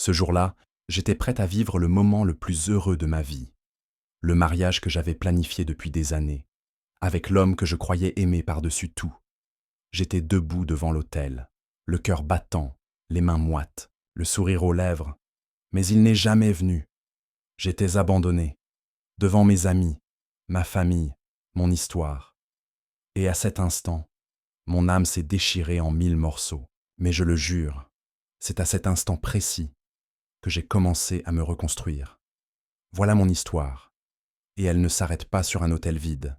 Ce jour-là, j'étais prête à vivre le moment le plus heureux de ma vie, le mariage que j'avais planifié depuis des années, avec l'homme que je croyais aimer par-dessus tout. J'étais debout devant l'autel, le cœur battant, les mains moites, le sourire aux lèvres, mais il n'est jamais venu. J'étais abandonné, devant mes amis, ma famille, mon histoire. Et à cet instant, mon âme s'est déchirée en 1000 morceaux. Mais je le jure, c'est à cet instant précis que j'ai commencé à me reconstruire. Voilà mon histoire, et elle ne s'arrête pas sur un autel vide.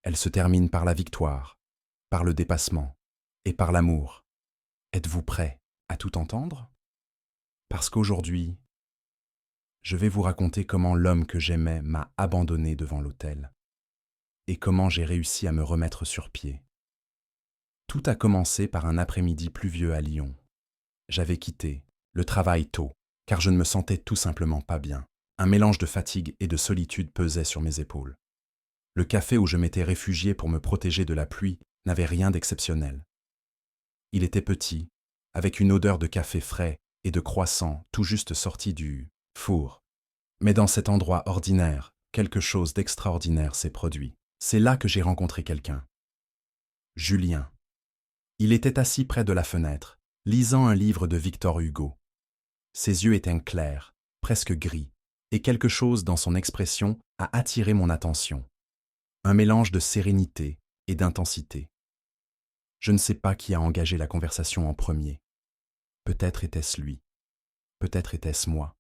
Elle se termine par la victoire, par le dépassement et par l'amour. Êtes-vous prêt à tout entendre? Parce qu'aujourd'hui, je vais vous raconter comment l'homme que j'aimais m'a abandonné devant l'autel et comment j'ai réussi à me remettre sur pied. Tout a commencé par un après-midi pluvieux à Lyon. J'avais quitté le travail tôt, car je ne me sentais tout simplement pas bien. Un mélange de fatigue et de solitude pesait sur mes épaules. Le café où je m'étais réfugié pour me protéger de la pluie n'avait rien d'exceptionnel. Il était petit, avec une odeur de café frais et de croissant tout juste sorti du four. Mais dans cet endroit ordinaire, quelque chose d'extraordinaire s'est produit. C'est là que j'ai rencontré quelqu'un. Julien. Il était assis près de la fenêtre, lisant un livre de Victor Hugo. Ses yeux étaient clairs, presque gris, et quelque chose dans son expression a attiré mon attention. Un mélange de sérénité et d'intensité. Je ne sais pas qui a engagé la conversation en premier. Peut-être était-ce lui, peut-être était-ce moi.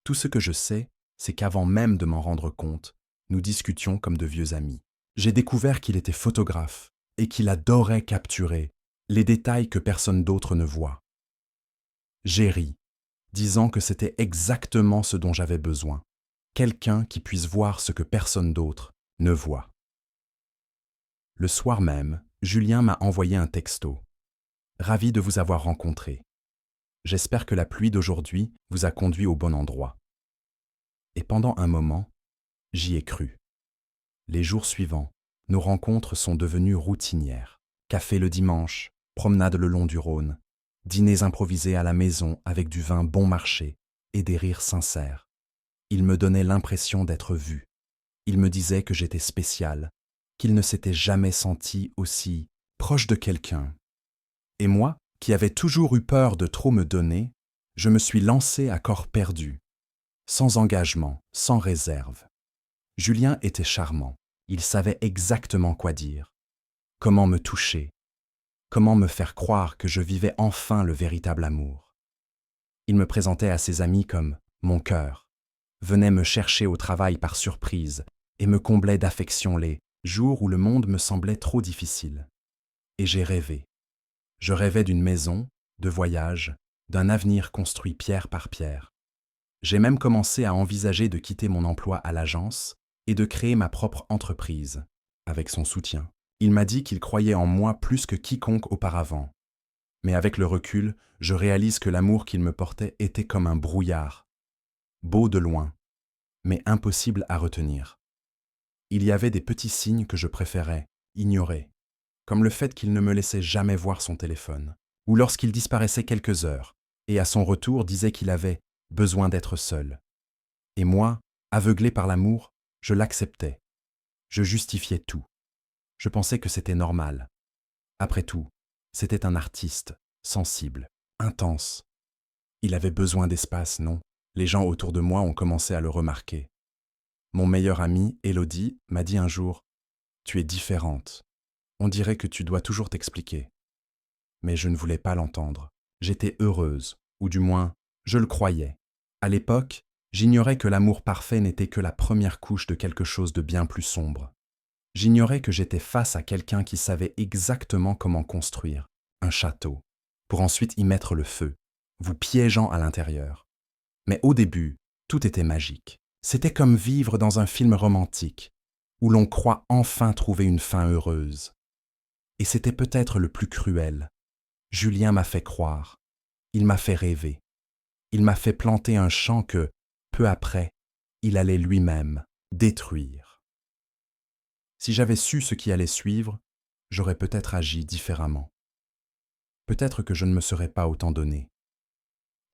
Tout ce que je sais, c'est qu'avant même de m'en rendre compte, nous discutions comme de vieux amis. J'ai découvert qu'il était photographe et qu'il adorait capturer les détails que personne d'autre ne voit. J'ai ri, disant que c'était exactement ce dont j'avais besoin, quelqu'un qui puisse voir ce que personne d'autre ne voit. Le soir même, Julien m'a envoyé un texto. Ravi de vous avoir rencontré. J'espère que la pluie d'aujourd'hui vous a conduit au bon endroit. Et pendant un moment, j'y ai cru. Les jours suivants, nos rencontres sont devenues routinières. Café le dimanche, promenade le long du Rhône, dîners improvisés à la maison avec du vin bon marché et des rires sincères. Il me donnait l'impression d'être vu. Il me disait que j'étais spécial, qu'il ne s'était jamais senti aussi proche de quelqu'un. Et moi, qui avais toujours eu peur de trop me donner, je me suis lancé à corps perdu, sans engagement, sans réserve. Julien était charmant. Il savait exactement quoi dire, comment me toucher, comment me faire croire que je vivais enfin le véritable amour. Il me présentait à ses amis comme « mon cœur », venait me chercher au travail par surprise et me comblait d'affection les jours où le monde me semblait trop difficile. Et j'ai rêvé. Je rêvais d'une maison, de voyages, d'un avenir construit pierre par pierre. J'ai même commencé à envisager de quitter mon emploi à l'agence et de créer ma propre entreprise, avec son soutien. Il m'a dit qu'il croyait en moi plus que quiconque auparavant. Mais avec le recul, je réalise que l'amour qu'il me portait était comme un brouillard, beau de loin, mais impossible à retenir. Il y avait des petits signes que je préférais ignorer, comme le fait qu'il ne me laissait jamais voir son téléphone, ou lorsqu'il disparaissait quelques heures, et à son retour disait qu'il avait besoin d'être seul. Et moi, aveuglé par l'amour, je l'acceptais. Je justifiais tout. Je pensais que c'était normal. Après tout, c'était un artiste, sensible, intense. Il avait besoin d'espace, non? Les gens autour de moi ont commencé à le remarquer. Mon meilleur ami, Élodie, m'a dit un jour « Tu es différente. On dirait que tu dois toujours t'expliquer. » Mais je ne voulais pas l'entendre. J'étais heureuse, ou du moins, je le croyais. À l'époque, j'ignorais que l'amour parfait n'était que la première couche de quelque chose de bien plus sombre. J'ignorais que j'étais face à quelqu'un qui savait exactement comment construire un château, pour ensuite y mettre le feu, vous piégeant à l'intérieur. Mais au début, tout était magique. C'était comme vivre dans un film romantique, où l'on croit enfin trouver une fin heureuse. Et c'était peut-être le plus cruel. Julien m'a fait croire, il m'a fait rêver, il m'a fait planter un champ que, peu après, il allait lui-même détruire. Si j'avais su ce qui allait suivre, j'aurais peut-être agi différemment. Peut-être que je ne me serais pas autant donné.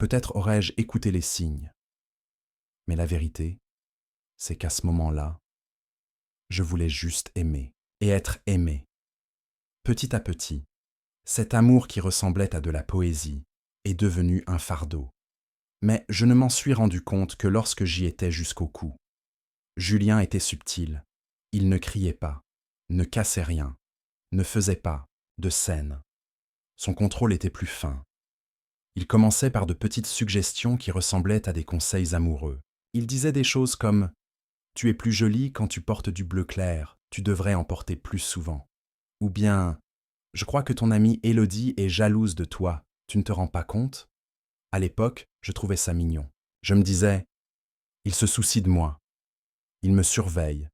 Peut-être aurais-je écouté les signes. Mais la vérité, c'est qu'à ce moment-là, je voulais juste aimer et être aimé. Petit à petit, cet amour qui ressemblait à de la poésie est devenu un fardeau. Mais je ne m'en suis rendu compte que lorsque j'y étais jusqu'au cou. Julien était subtil. Il ne criait pas, ne cassait rien, ne faisait pas de scène. Son contrôle était plus fin. Il commençait par de petites suggestions qui ressemblaient à des conseils amoureux. Il disait des choses comme « Tu es plus jolie quand tu portes du bleu clair, tu devrais en porter plus souvent. » Ou bien « Je crois que ton amie Élodie est jalouse de toi, tu ne te rends pas compte ?» À l'époque, je trouvais ça mignon. Je me disais « Il se soucie de moi, il me surveille,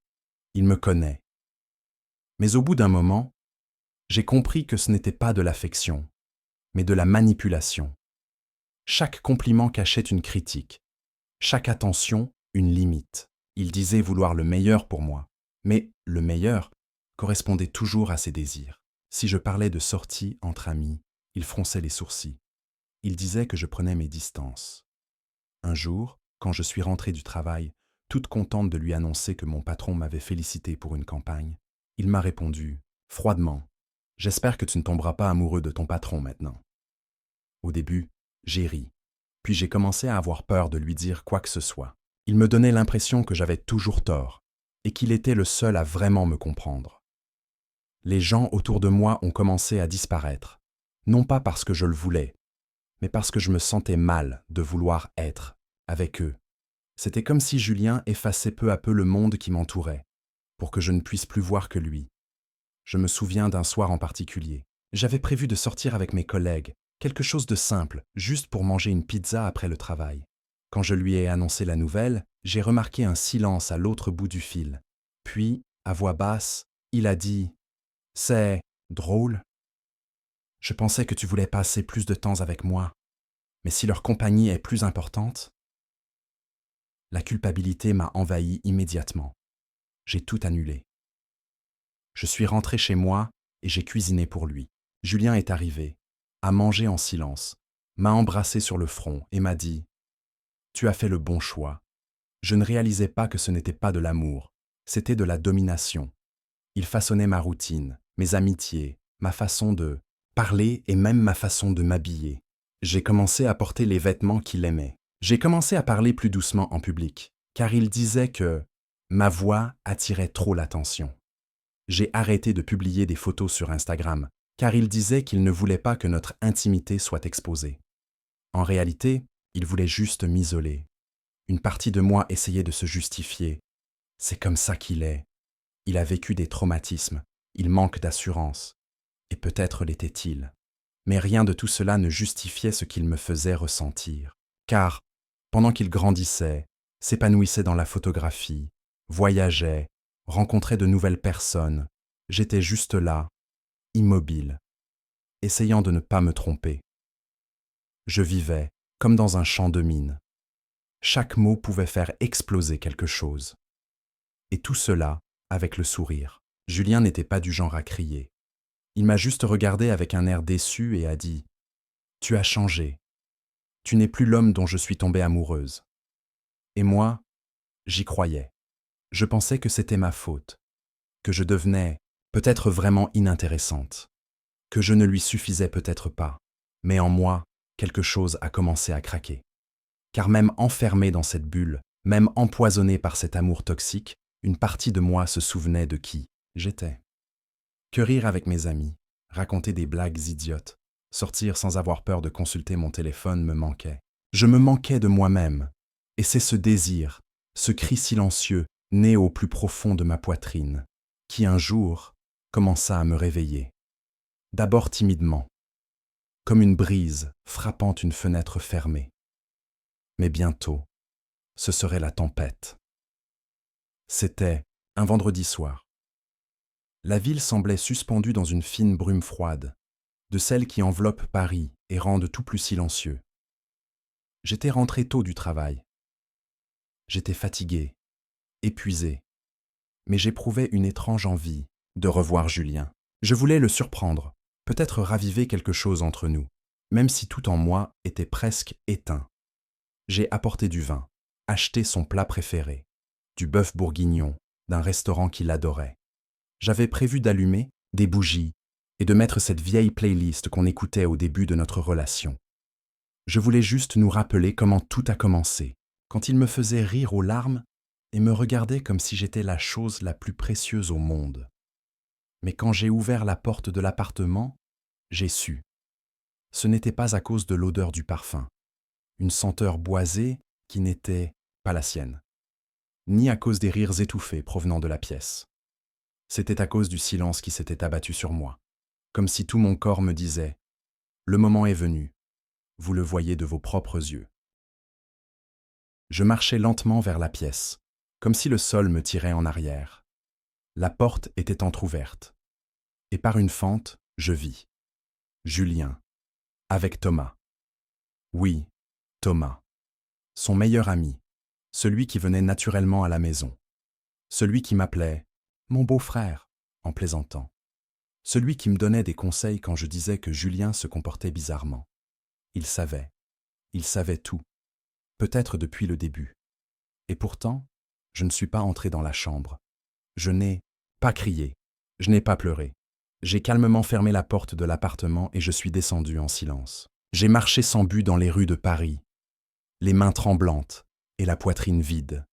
il me connaît. » Mais au bout d'un moment, j'ai compris que ce n'était pas de l'affection, mais de la manipulation. Chaque compliment cachait une critique, chaque attention une limite. Il disait vouloir le meilleur pour moi, mais le meilleur correspondait toujours à ses désirs. Si je parlais de sortie entre amis, il fronçait les sourcils. Il disait que je prenais mes distances. Un jour, quand je suis rentrée du travail, toute contente de lui annoncer que mon patron m'avait félicité pour une campagne, il m'a répondu, froidement, « J'espère que tu ne tomberas pas amoureux de ton patron maintenant. » Au début, j'ai ri, puis j'ai commencé à avoir peur de lui dire quoi que ce soit. Il me donnait l'impression que j'avais toujours tort, et qu'il était le seul à vraiment me comprendre. Les gens autour de moi ont commencé à disparaître, non pas parce que je le voulais, mais parce que je me sentais mal de vouloir être avec eux. C'était comme si Julien effaçait peu à peu le monde qui m'entourait, pour que je ne puisse plus voir que lui. Je me souviens d'un soir en particulier. J'avais prévu de sortir avec mes collègues, quelque chose de simple, juste pour manger une pizza après le travail. Quand je lui ai annoncé la nouvelle, j'ai remarqué un silence à l'autre bout du fil. Puis, à voix basse, il a dit « C'est drôle. Je pensais que tu voulais passer plus de temps avec moi, mais si leur compagnie est plus importante… » La culpabilité m'a envahi immédiatement. J'ai tout annulé. Je suis rentré chez moi et j'ai cuisiné pour lui. Julien est arrivé, a mangé en silence, m'a embrassé sur le front et m'a dit « Tu as fait le bon choix. » Je ne réalisais pas que ce n'était pas de l'amour, c'était de la domination. Il façonnait ma routine, mes amitiés, ma façon de parler et même ma façon de m'habiller. J'ai commencé à porter les vêtements qu'il aimait. J'ai commencé à parler plus doucement en public, car il disait que ma voix attirait trop l'attention. J'ai arrêté de publier des photos sur Instagram, car il disait qu'il ne voulait pas que notre intimité soit exposée. En réalité, il voulait juste m'isoler. Une partie de moi essayait de se justifier. C'est comme ça qu'il est. Il a vécu des traumatismes, il manque d'assurance. Et peut-être l'était-il. Mais rien de tout cela ne justifiait ce qu'il me faisait ressentir. Car, pendant qu'il grandissait, s'épanouissait dans la photographie, voyageait, rencontrait de nouvelles personnes, j'étais juste là, immobile, essayant de ne pas me tromper. Je vivais comme dans un champ de mine. Chaque mot pouvait faire exploser quelque chose. Et tout cela avec le sourire. Julien n'était pas du genre à crier. Il m'a juste regardé avec un air déçu et a dit « Tu as changé. Tu n'es plus l'homme dont je suis tombée amoureuse. » Et moi, j'y croyais. Je pensais que c'était ma faute, que je devenais peut-être vraiment inintéressante, que je ne lui suffisais peut-être pas. Mais en moi, quelque chose a commencé à craquer. Car même enfermé dans cette bulle, même empoisonné par cet amour toxique, une partie de moi se souvenait de qui j'étais. Que rire avec mes amis, raconter des blagues idiotes, sortir sans avoir peur de consulter mon téléphone me manquait. Je me manquais de moi-même. Et c'est ce désir, ce cri silencieux, né au plus profond de ma poitrine, qui un jour commença à me réveiller. D'abord timidement, comme une brise frappant une fenêtre fermée. Mais bientôt, ce serait la tempête. C'était un vendredi soir. La ville semblait suspendue dans une fine brume froide, de celles qui enveloppent Paris et rendent tout plus silencieux. J'étais rentré tôt du travail. J'étais fatigué, épuisé, mais j'éprouvais une étrange envie de revoir Julien. Je voulais le surprendre, peut-être raviver quelque chose entre nous. même si tout en moi était presque éteint. J'ai apporté du vin, acheté son plat préféré, du bœuf bourguignon, d'un restaurant qu'il adorait. J'avais prévu d'allumer des bougies et de mettre cette vieille playlist qu'on écoutait au début de notre relation. Je voulais juste nous rappeler comment tout a commencé, quand il me faisait rire aux larmes et me regardait comme si j'étais la chose la plus précieuse au monde. Mais quand j'ai ouvert la porte de l'appartement, j'ai su. Ce n'était pas à cause de l'odeur du parfum, une senteur boisée qui n'était pas la sienne, ni à cause des rires étouffés provenant de la pièce. C'était à cause du silence qui s'était abattu sur moi, comme si tout mon corps me disait « Le moment est venu, vous le voyez de vos propres yeux ». Je marchais lentement vers la pièce, comme si le sol me tirait en arrière. La porte était entr'ouverte, et par une fente, je vis Julien, avec Thomas. Oui, Thomas, son meilleur ami, celui qui venait naturellement à la maison, celui qui m'appelait « mon beau-frère » en plaisantant, celui qui me donnait des conseils quand je disais que Julien se comportait bizarrement. Il savait tout, peut-être depuis le début. Et pourtant, je ne suis pas entré dans la chambre. Je n'ai pas crié, je n'ai pas pleuré. J'ai calmement fermé la porte de l'appartement et je suis descendu en silence. J'ai marché sans but dans les rues de Paris, les mains tremblantes et la poitrine vide.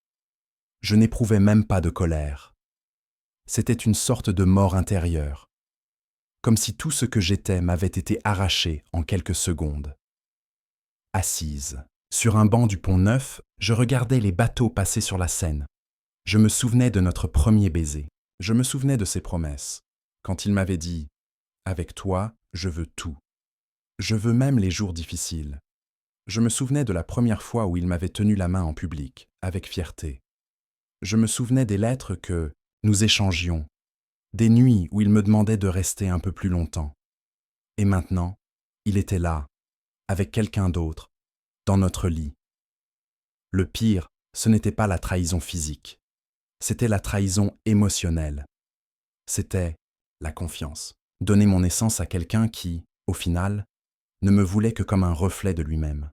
Je n'éprouvais même pas de colère. C'était une sorte de mort intérieure, comme si tout ce que j'étais m'avait été arraché en quelques secondes. Assise, sur un banc du Pont-Neuf, je regardais les bateaux passer sur la Seine. Je me souvenais de notre premier baiser. Je me souvenais de ses promesses, quand il m'avait dit « Avec toi, je veux tout. Je veux même les jours difficiles. » Je me souvenais de la première fois où il m'avait tenu la main en public, avec fierté. Je me souvenais des lettres que nous échangions, des nuits où il me demandait de rester un peu plus longtemps. Et maintenant, il était là, avec quelqu'un d'autre, dans notre lit. Le pire, ce n'était pas la trahison physique, c'était la trahison émotionnelle. C'était la confiance. Donner mon essence à quelqu'un qui, au final, ne me voulait que comme un reflet de lui-même,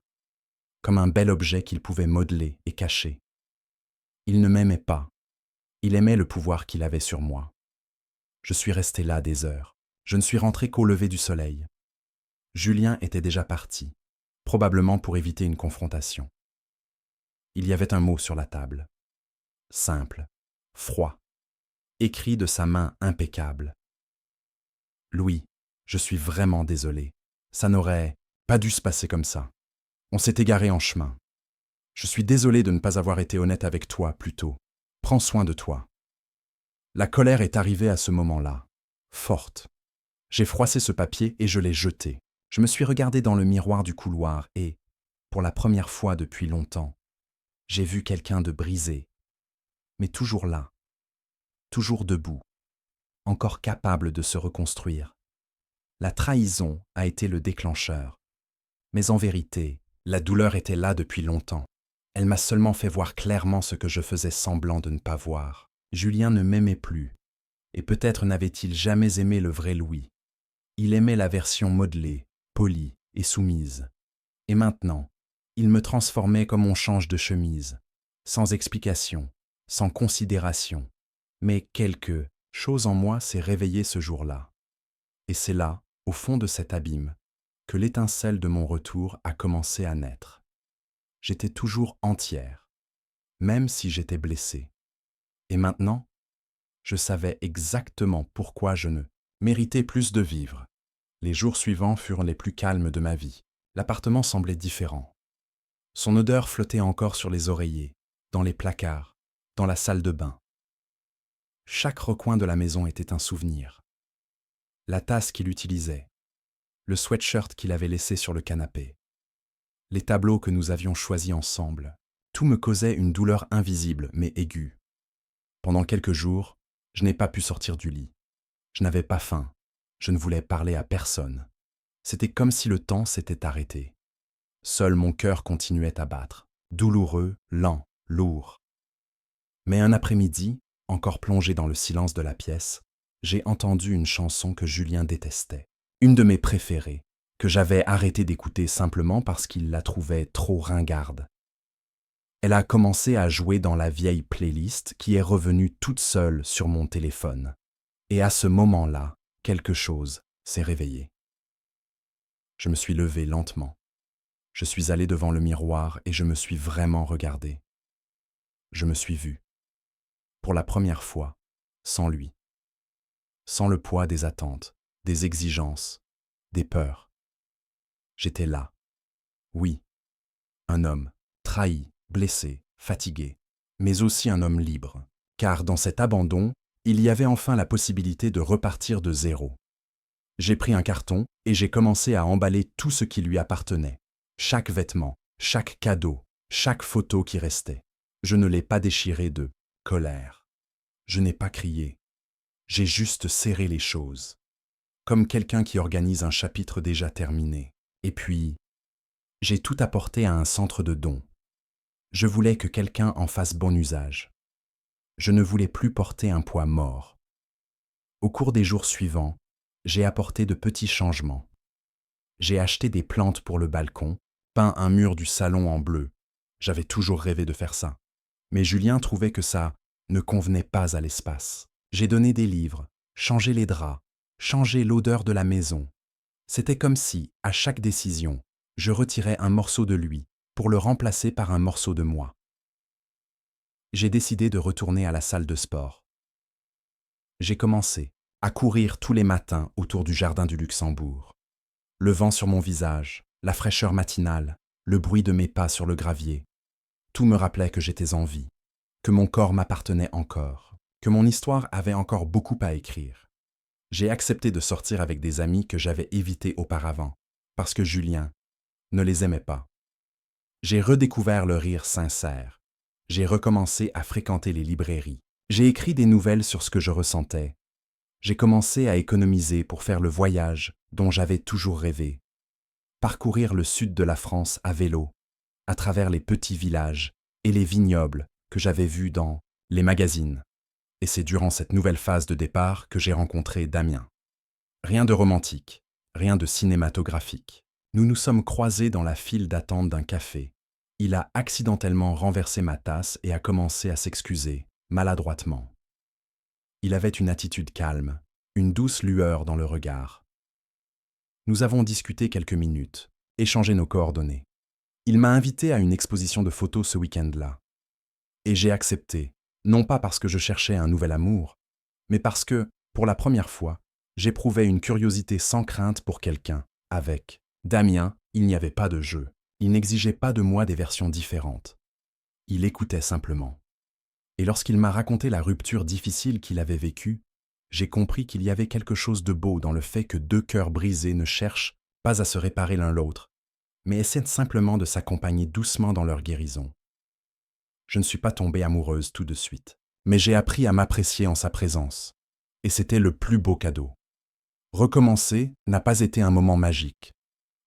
comme un bel objet qu'il pouvait modeler et cacher. Il ne m'aimait pas, il aimait le pouvoir qu'il avait sur moi. Je suis resté là des heures, je ne suis rentré qu'au lever du soleil. Julien était déjà parti, probablement pour éviter une confrontation. Il y avait un mot sur la table. Simple, froid, écrit de sa main impeccable. Louis, je suis vraiment désolé. Ça n'aurait pas dû se passer comme ça. On s'est égaré en chemin. Je suis désolé de ne pas avoir été honnête avec toi plus tôt. Prends soin de toi. La colère est arrivée à ce moment-là, forte. J'ai froissé ce papier et je l'ai jeté. Je me suis regardé dans le miroir du couloir et, pour la première fois depuis longtemps, j'ai vu quelqu'un de brisé, mais toujours là, toujours debout, encore capable de se reconstruire. La trahison a été le déclencheur. Mais en vérité, la douleur était là depuis longtemps. Elle m'a seulement fait voir clairement ce que je faisais semblant de ne pas voir. Julien ne m'aimait plus, et peut-être n'avait-il jamais aimé le vrai Louis. Il aimait la version modelée, polie et soumise. Et maintenant, il me transformait comme on change de chemise, sans explication, sans considération. Mais quelque chose en moi s'est réveillée ce jour-là. Et c'est là, au fond de cet abîme, que l'étincelle de mon retour a commencé à naître. J'étais toujours entière, même si j'étais blessée. Et maintenant, je savais exactement pourquoi je ne méritais plus de vivre. Les jours suivants furent les plus calmes de ma vie. L'appartement semblait différent. Son odeur flottait encore sur les oreillers, dans les placards, dans la salle de bain. Chaque recoin de la maison était un souvenir. La tasse qu'il utilisait, le sweatshirt qu'il avait laissé sur le canapé, les tableaux que nous avions choisis ensemble, tout me causait une douleur invisible mais aiguë. Pendant quelques jours, je n'ai pas pu sortir du lit. Je n'avais pas faim, je ne voulais parler à personne. C'était comme si le temps s'était arrêté. Seul mon cœur continuait à battre, douloureux, lent, lourd. Mais un après-midi, encore plongé dans le silence de la pièce, j'ai entendu une chanson que Julien détestait, une de mes préférées, que j'avais arrêté d'écouter simplement parce qu'il la trouvait trop ringarde. Elle a commencé à jouer dans la vieille playlist qui est revenue toute seule sur mon téléphone. Et à ce moment-là, quelque chose s'est réveillé. Je me suis levé lentement. Je suis allé devant le miroir et je me suis vraiment regardé. Je me suis vu, pour la première fois, sans lui. Sans le poids des attentes, des exigences, des peurs. J'étais là. Oui, un homme, trahi, blessé, fatigué, mais aussi un homme libre. Car dans cet abandon, il y avait enfin la possibilité de repartir de zéro. J'ai pris un carton et j'ai commencé à emballer tout ce qui lui appartenait. Chaque vêtement, chaque cadeau, chaque photo qui restait. Je ne l'ai pas déchiré de colère. Je n'ai pas crié. J'ai juste serré les choses. Comme quelqu'un qui organise un chapitre déjà terminé. Et puis, j'ai tout apporté à un centre de dons. Je voulais que quelqu'un en fasse bon usage. Je ne voulais plus porter un poids mort. Au cours des jours suivants, j'ai apporté de petits changements. J'ai acheté des plantes pour le balcon, peint un mur du salon en bleu. J'avais toujours rêvé de faire ça. Mais Julien trouvait que ça ne convenait pas à l'espace. J'ai donné des livres, changé les draps, changé l'odeur de la maison. C'était comme si, à chaque décision, je retirais un morceau de lui pour le remplacer par un morceau de moi. J'ai décidé de retourner à la salle de sport. J'ai commencé à courir tous les matins autour du jardin du Luxembourg. Le vent sur mon visage, la fraîcheur matinale, le bruit de mes pas sur le gravier. Tout me rappelait que j'étais en vie, que mon corps m'appartenait encore, que mon histoire avait encore beaucoup à écrire. J'ai accepté de sortir avec des amis que j'avais évités auparavant, parce que Julien ne les aimait pas. J'ai redécouvert le rire sincère. J'ai recommencé à fréquenter les librairies. J'ai écrit des nouvelles sur ce que je ressentais. J'ai commencé à économiser pour faire le voyage dont j'avais toujours rêvé. Parcourir le sud de la France à vélo, à travers les petits villages et les vignobles que j'avais vus dans les magazines. Et c'est durant cette nouvelle phase de départ que j'ai rencontré Damien. Rien de romantique, rien de cinématographique. Nous nous sommes croisés dans la file d'attente d'un café. Il a accidentellement renversé ma tasse et a commencé à s'excuser, maladroitement. Il avait une attitude calme, une douce lueur dans le regard. Nous avons discuté quelques minutes, échangé nos coordonnées. Il m'a invité à une exposition de photos ce week-end-là. Et j'ai accepté, non pas parce que je cherchais un nouvel amour, mais parce que, pour la première fois, j'éprouvais une curiosité sans crainte pour quelqu'un. Avec Damien, il n'y avait pas de jeu. Il n'exigeait pas de moi des versions différentes. Il écoutait simplement. Et lorsqu'il m'a raconté la rupture difficile qu'il avait vécue, j'ai compris qu'il y avait quelque chose de beau dans le fait que deux cœurs brisés ne cherchent pas à se réparer l'un l'autre, mais essaient simplement de s'accompagner doucement dans leur guérison. Je ne suis pas tombée amoureuse tout de suite, mais j'ai appris à m'apprécier en sa présence. Et c'était le plus beau cadeau. Recommencer n'a pas été un moment magique.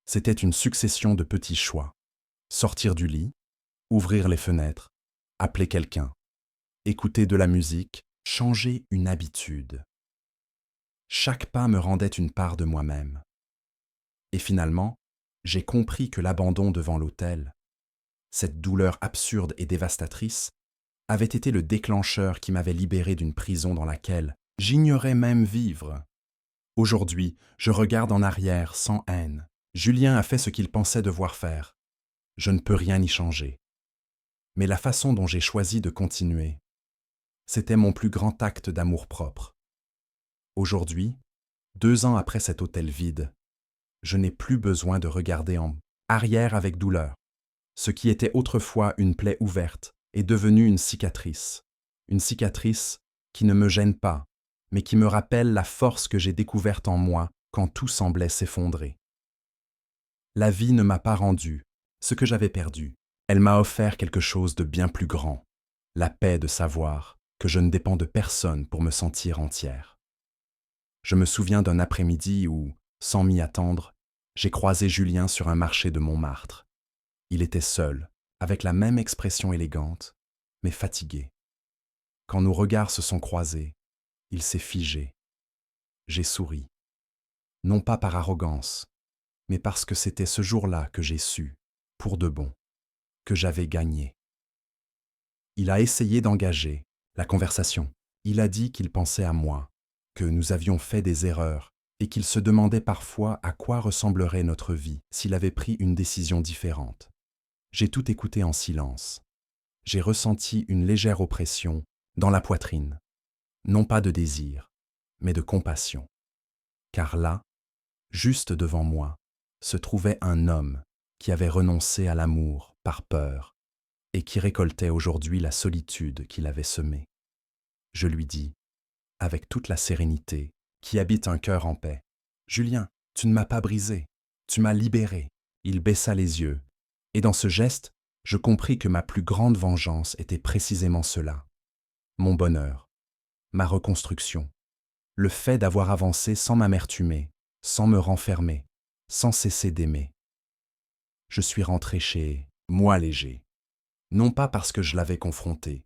C'était une succession de petits choix. Sortir du lit, ouvrir les fenêtres, appeler quelqu'un, écouter de la musique, changer une habitude. Chaque pas me rendait une part de moi-même. Et finalement, j'ai compris que l'abandon devant l'autel, cette douleur absurde et dévastatrice, avait été le déclencheur qui m'avait libéré d'une prison dans laquelle j'ignorais même vivre. Aujourd'hui, je regarde en arrière sans haine. Julien a fait ce qu'il pensait devoir faire. Je ne peux rien y changer. Mais la façon dont j'ai choisi de continuer, c'était mon plus grand acte d'amour-propre. Aujourd'hui, 2 ans après cet hôtel vide, je n'ai plus besoin de regarder en arrière avec douleur. Ce qui était autrefois une plaie ouverte est devenu une cicatrice qui ne me gêne pas, mais qui me rappelle la force que j'ai découverte en moi quand tout semblait s'effondrer. La vie ne m'a pas rendu ce que j'avais perdu. Elle m'a offert quelque chose de bien plus grand, la paix de savoir que je ne dépends de personne pour me sentir entière. Je me souviens d'un après-midi où, sans m'y attendre, j'ai croisé Julien sur un marché de Montmartre. Il était seul, avec la même expression élégante, mais fatigué. Quand nos regards se sont croisés, il s'est figé. J'ai souri. Non pas par arrogance, mais parce que c'était ce jour-là que j'ai su, pour de bon, que j'avais gagné. Il a essayé d'engager la conversation. Il a dit qu'il pensait à moi, que nous avions fait des erreurs et qu'il se demandait parfois à quoi ressemblerait notre vie s'il avait pris une décision différente. J'ai tout écouté en silence. J'ai ressenti une légère oppression dans la poitrine, non pas de désir, mais de compassion. Car là, juste devant moi, se trouvait un homme qui avait renoncé à l'amour par peur et qui récoltait aujourd'hui la solitude qu'il avait semée. Je lui dis, avec toute la sérénité qui habite un cœur en paix, « Julien, tu ne m'as pas brisé, tu m'as libéré. » Il baissa les yeux, et dans ce geste, je compris que ma plus grande vengeance était précisément cela. Mon bonheur, ma reconstruction, le fait d'avoir avancé sans m'amertumer, sans me renfermer, sans cesser d'aimer. Je suis rentré chez moi léger, non pas parce que je l'avais confronté,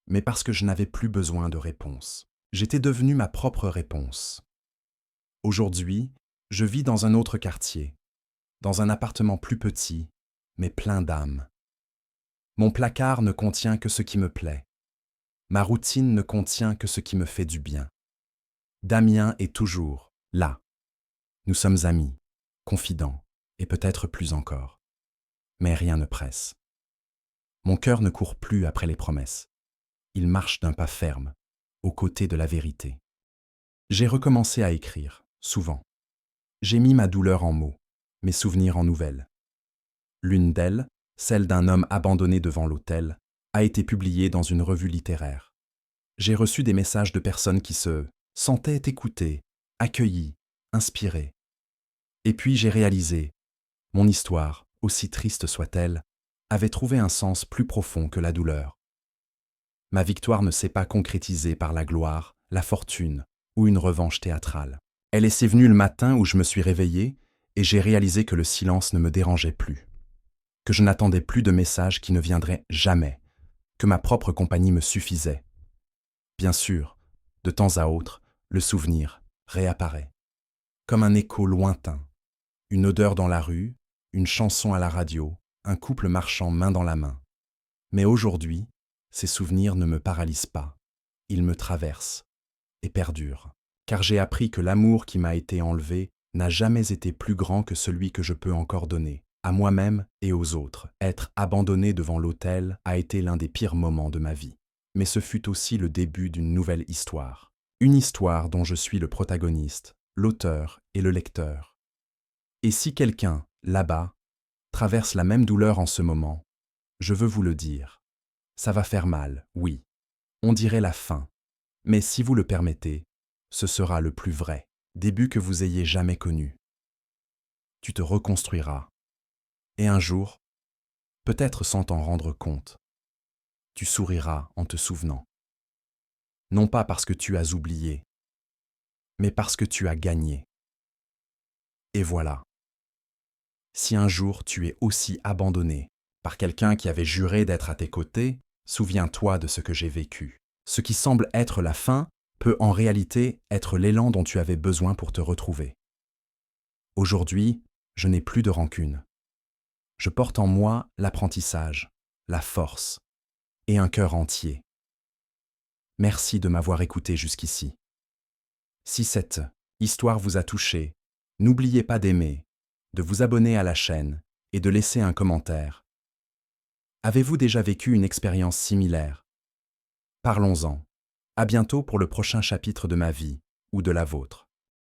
mais parce que je n'avais plus besoin de réponse. J'étais devenu ma propre réponse. Aujourd'hui, je vis dans un autre quartier, dans un appartement plus petit, mais plein d'âme. Mon placard ne contient que ce qui me plaît. Ma routine ne contient que ce qui me fait du bien. Damien est toujours là. Nous sommes amis, confidents, et peut-être plus encore. Mais rien ne presse. Mon cœur ne court plus après les promesses. Il marche d'un pas ferme, aux côtés de la vérité. J'ai recommencé à écrire, souvent. J'ai mis ma douleur en mots, mes souvenirs en nouvelles. L'une d'elles, celle d'un homme abandonné devant l'autel, a été publiée dans une revue littéraire. J'ai reçu des messages de personnes qui se sentaient écoutées, accueillies, inspirées. Et puis j'ai réalisé, mon histoire, aussi triste soit-elle, avait trouvé un sens plus profond que la douleur. Ma victoire ne s'est pas concrétisée par la gloire, la fortune ou une revanche théâtrale. Elle est venue le matin où je me suis réveillé et j'ai réalisé que le silence ne me dérangeait plus, que je n'attendais plus de messages qui ne viendraient jamais, que ma propre compagnie me suffisait. Bien sûr, de temps à autre, le souvenir réapparaît, comme un écho lointain, une odeur dans la rue, une chanson à la radio, un couple marchant main dans la main. Mais aujourd'hui, ces souvenirs ne me paralysent pas, ils me traversent et perdurent, car j'ai appris que l'amour qui m'a été enlevé n'a jamais été plus grand que celui que je peux encore donner, à moi-même et aux autres. Être abandonné devant l'autel a été l'un des pires moments de ma vie, mais ce fut aussi le début d'une nouvelle histoire. Une histoire dont je suis le protagoniste, l'auteur et le lecteur. Et si quelqu'un, là-bas, traverse la même douleur en ce moment, je veux vous le dire. Ça va faire mal, oui. On dirait la fin. Mais si vous le permettez, ce sera le plus vrai début que vous ayez jamais connu. Tu te reconstruiras. Et un jour, peut-être sans t'en rendre compte, tu souriras en te souvenant. Non pas parce que tu as oublié, mais parce que tu as gagné. Et voilà. Si un jour tu es aussi abandonné par quelqu'un qui avait juré d'être à tes côtés, souviens-toi de ce que j'ai vécu. Ce qui semble être la fin peut en réalité être l'élan dont tu avais besoin pour te retrouver. Aujourd'hui, je n'ai plus de rancune. Je porte en moi l'apprentissage, la force et un cœur entier. Merci de m'avoir écouté jusqu'ici. Si cette histoire vous a touché, n'oubliez pas d'aimer, de vous abonner à la chaîne et de laisser un commentaire. Avez-vous déjà vécu une expérience similaire? Parlons-en. À bientôt pour le prochain chapitre de ma vie ou de la vôtre.